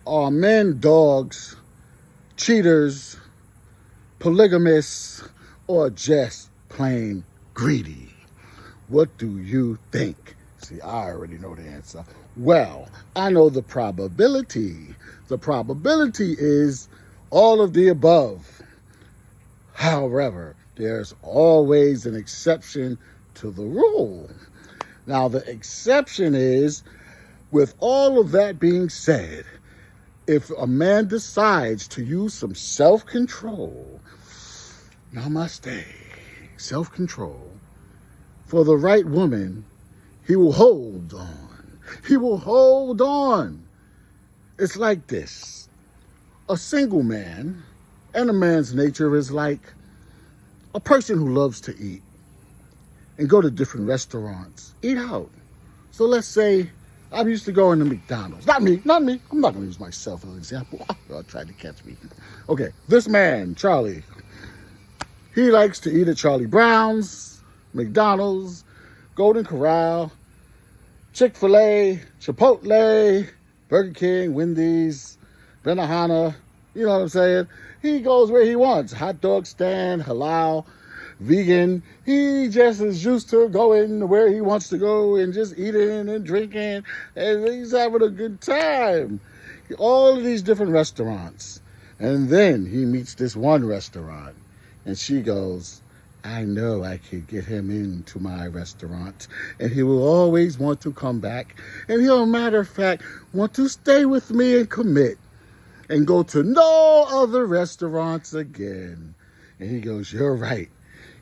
Are men dogs, cheaters, polygamists, or just plain greedy? What do you think? See, I already know the answer. Well, I know the probability. The probability is all of the above. However, there's always an exception to the rule. Now, the exception is, with all of that being said, if a man decides to use some self-control, namaste, self-control, for the right woman, he will hold on. He will hold on. It's like this. A single man, and a man's nature is like a person who loves to eat and go to different restaurants, eat out. So let's say I'm used to going to McDonald's. Not me. I'm not going to use myself as an example. Y'all tried to catch me. Okay, this man, Charlie, he likes to eat at Charlie Brown's, McDonald's, Golden Corral, Chick-fil-A, Chipotle, Burger King, Wendy's, Benihana. You know what I'm saying? He goes where he wants. Hot dog stand, halal, vegan. He just is used to going where he wants to go and just eating and drinking. And he's having a good time. All of these different restaurants. And then he meets this one restaurant. And she goes, I know I could get him into my restaurant. And he will always want to come back. And he'll, matter of fact, want to stay with me and commit. And go to no other restaurants again. And he goes, you're right.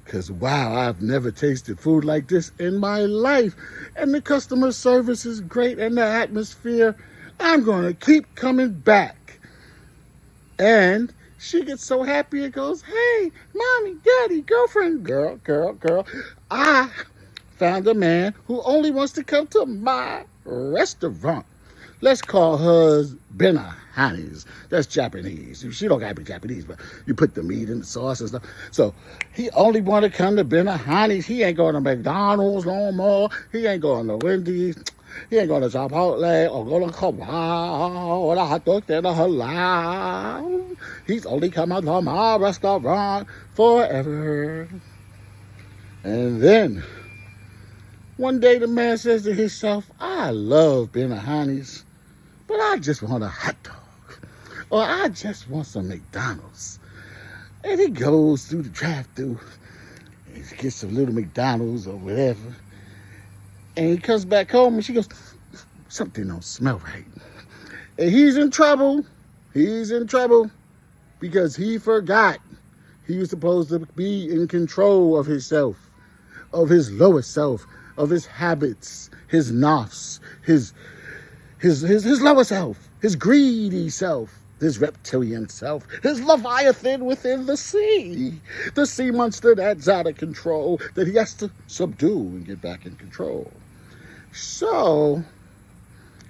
Because, wow, I've never tasted food like this in my life. And the customer service is great and the atmosphere. I'm going to keep coming back. And she gets so happy and goes, hey, mommy, daddy, girlfriend, girl. I found a man who only wants to come to my restaurant. Let's call hers Benihana's. That's Japanese. She don't gotta be Japanese, but you put the meat in the sauce and stuff. So he only want to come to Benihana's. He ain't going to McDonald's no more. He ain't going to Wendy's. He ain't going to Chipotle or going to Corral or the hot dog stand or halal. He's only coming to my restaurant forever. And then one day the man says to himself, I love Benihana's, but I just want a hot dog. Or I just want some McDonald's. And he goes through the drive-thru and he gets some little McDonald's or whatever. And he comes back home and she goes, something don't smell right. And he's in trouble. He's in trouble because he forgot he was supposed to be in control of himself, of his lower self, of his habits, his nafs, his lower self, his greedy self, his reptilian self, his leviathan within the sea monster that's out of control that he has to subdue and get back in control. So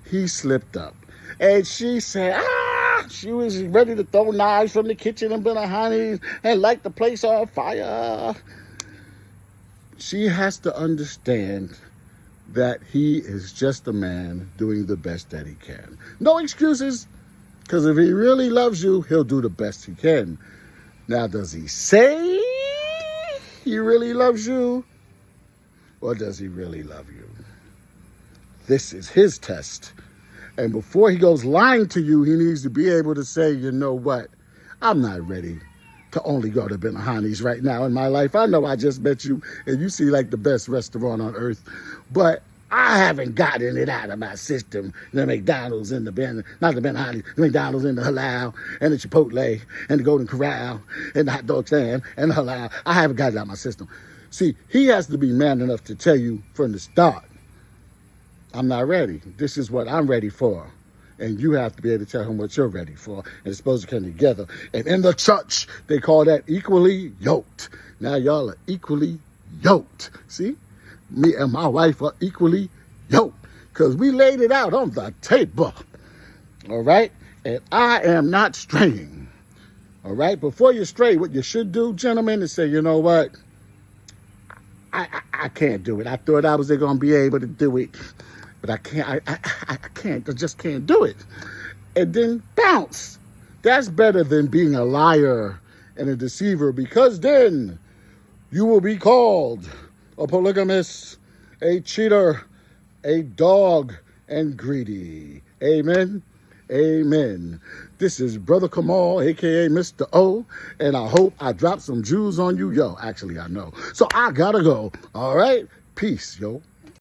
he slipped up, and she said, she was ready to throw knives from the kitchen and Benihana's and light the place on fire. She has to understand that he is just a man doing the best that he can. No excuses, because if he really loves you, he'll do the best he can. Now, does he say he really loves you, or does he really love you? This is his test. And before he goes lying to you, he needs to be able to say, you know what? I'm not ready to only go to Benihana's right now in my life. I know I just met you and you see like the best restaurant on earth, but I haven't gotten it out of my system. The McDonald's and not the Benihana's, the McDonald's and the halal and the Chipotle and the Golden Corral and the hot dog stand and the halal. I haven't got it out of my system. See, he has to be man enough to tell you from the start, I'm not ready. This is what I'm ready for. And you have to be able to tell him what you're ready for. And it's supposed to come together. And in the church, they call that equally yoked. Now y'all are equally yoked. See? Me and my wife are equally yoked. Because we laid it out on the table. All right? And I am not straying. All right? Before you stray, what you should do, gentlemen, is say, you know what? I can't do it. I thought I was going to be able to do it. But I can't. I can't. I just can't do it. and then bounce. That's better than being a liar and a deceiver, because then you will be called a polygamist, a cheater, a dog, and greedy. Amen. Amen. This is Brother Kamal, a.k.a. Mr. O, and I hope I dropped some jewels on you. Yo, actually, I know. So I gotta go. All right? Peace, yo.